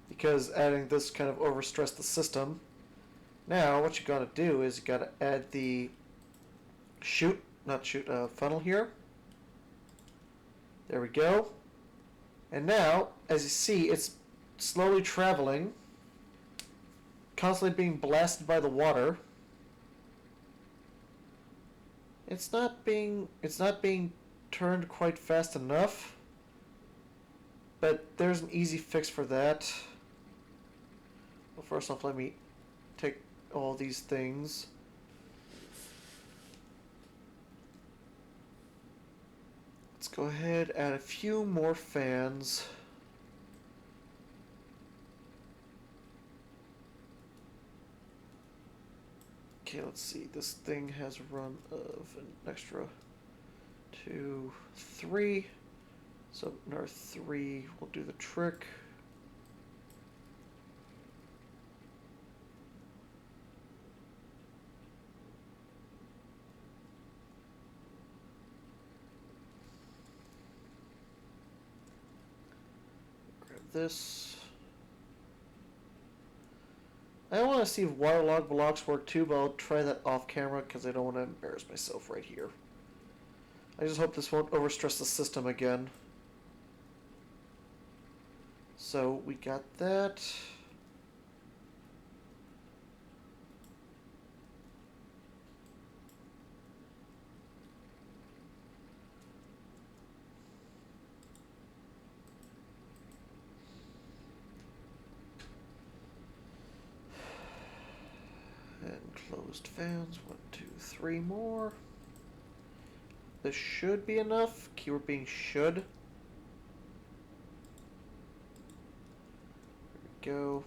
because adding this kind of overstressed the system. Now, what you gotta do is you gotta add the funnel here. There we go. And now, as you see, it's slowly traveling, constantly being blasted by the water. It's not being turned quite fast enough, but there's an easy fix for that. Well, first off, let me take all these things. Let's go ahead, add a few more fans. Okay, let's see. This thing has a run of an extra 2, 3. So another 3 will do the trick. Grab this. I want to see if waterlogged blocks work too, but I'll try that off camera because I don't want to embarrass myself right here. I just hope this won't overstress the system again. So we got that. And closed fans, 1, 2, 3 more. This should be enough. Keyword being should. There we go.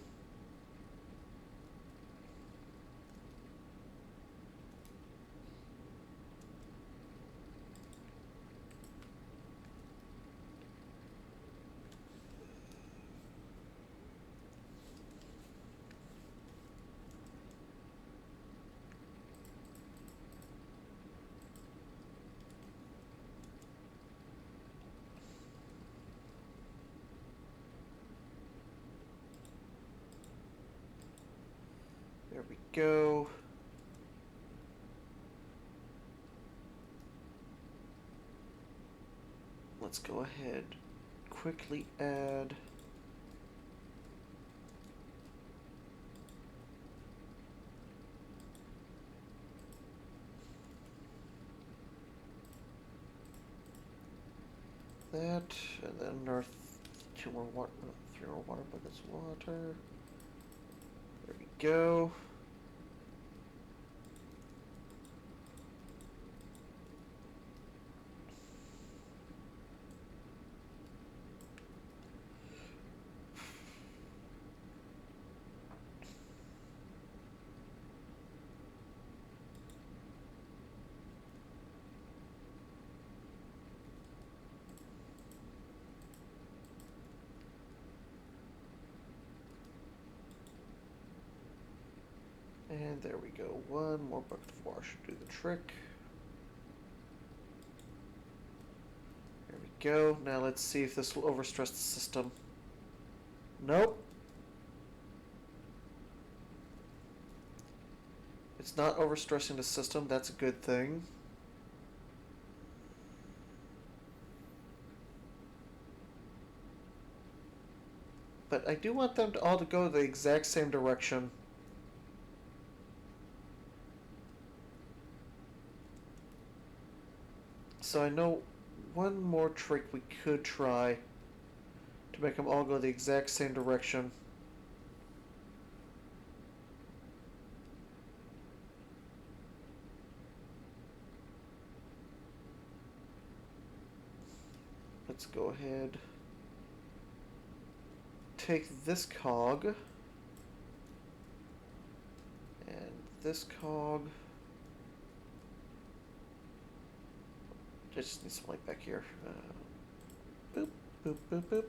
There we go. Let's go ahead, quickly add that, and then another 2 more water, 3 more water buckets of water. There we go. And there we go. 1 more bucket of water should do the trick. There we go. Now let's see if this will overstress the system. Nope. It's not overstressing the system. That's a good thing. But I do want them to all to go the exact same direction. So I know one more trick we could try to make them all go the exact same direction. Let's go ahead. Take this cog and this cog. I just need some light back here. Boop, boop, boop, boop.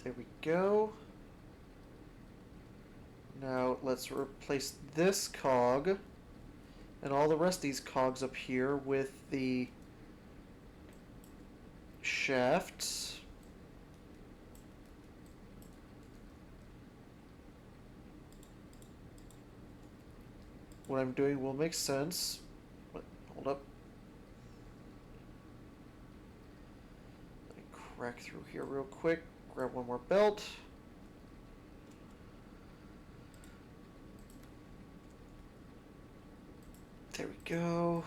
There we go. Now let's replace this cog and all the rest of these cogs up here with the shafts. What I'm doing will make sense. But hold up. Let me crack through here real quick. Grab one more belt. There we go.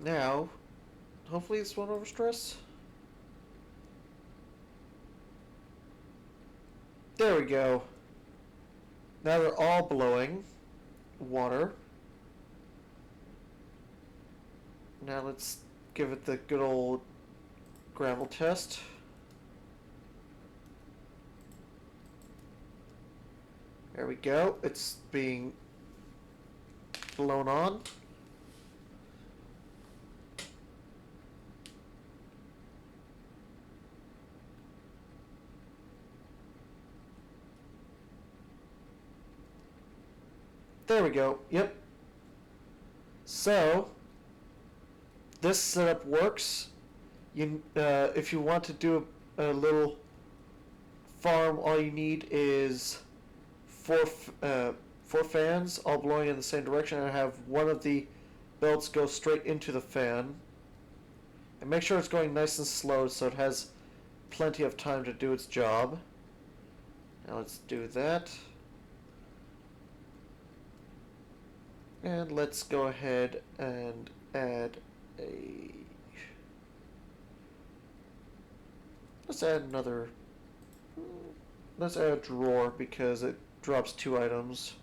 Now, hopefully this won't overstress. There we go. Now they're all blowing water. Now let's give it the good old gravel test. There we go. It's being blown on. There we go. Yep. So this setup works. You, if you want to do a little farm, all you need is four fans, all blowing in the same direction, and have one of the belts go straight into the fan. And make sure it's going nice and slow so it has plenty of time to do its job. Now let's do that. And let's go ahead and add a... Let's add another... Let's add a drawer because it drops 2 items.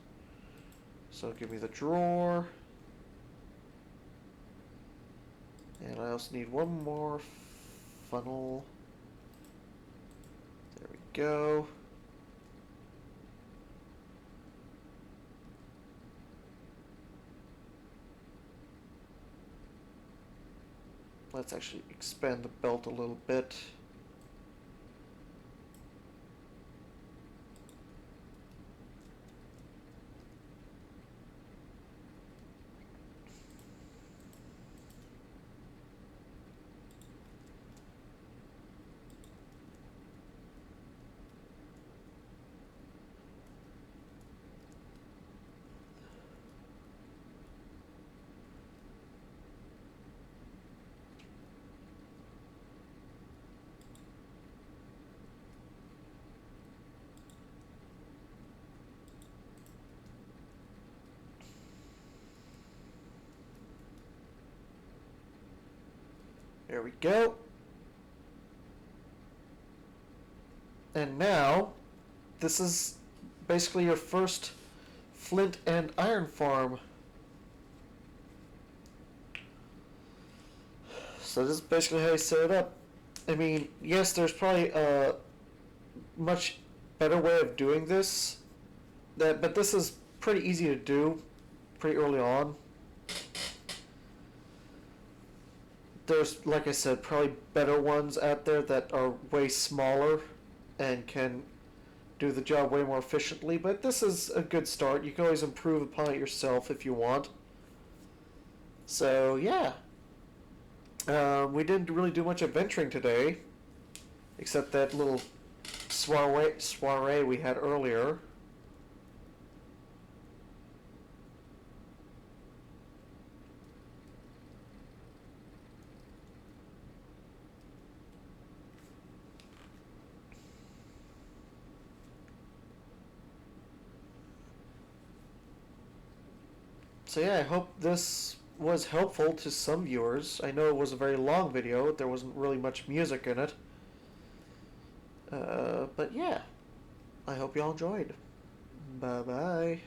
So give me the drawer. And I also need one more funnel. There we go. Let's actually expand the belt a little bit. There we go. And now, this is basically your first flint and iron farm. So this is basically how you set it up. I mean, yes, there's probably a much better way of doing this, but this is pretty easy to do pretty early on. there's, like I said, probably better ones out there that are way smaller and can do the job way more efficiently, but this is a good start. You can always improve upon it yourself if you want. So, yeah. We didn't really do much adventuring today, except that little soiree we had earlier. So yeah, I hope this was helpful to some viewers. I know it was a very long video. There wasn't really much music in it. But yeah, I hope y'all enjoyed. Bye-bye.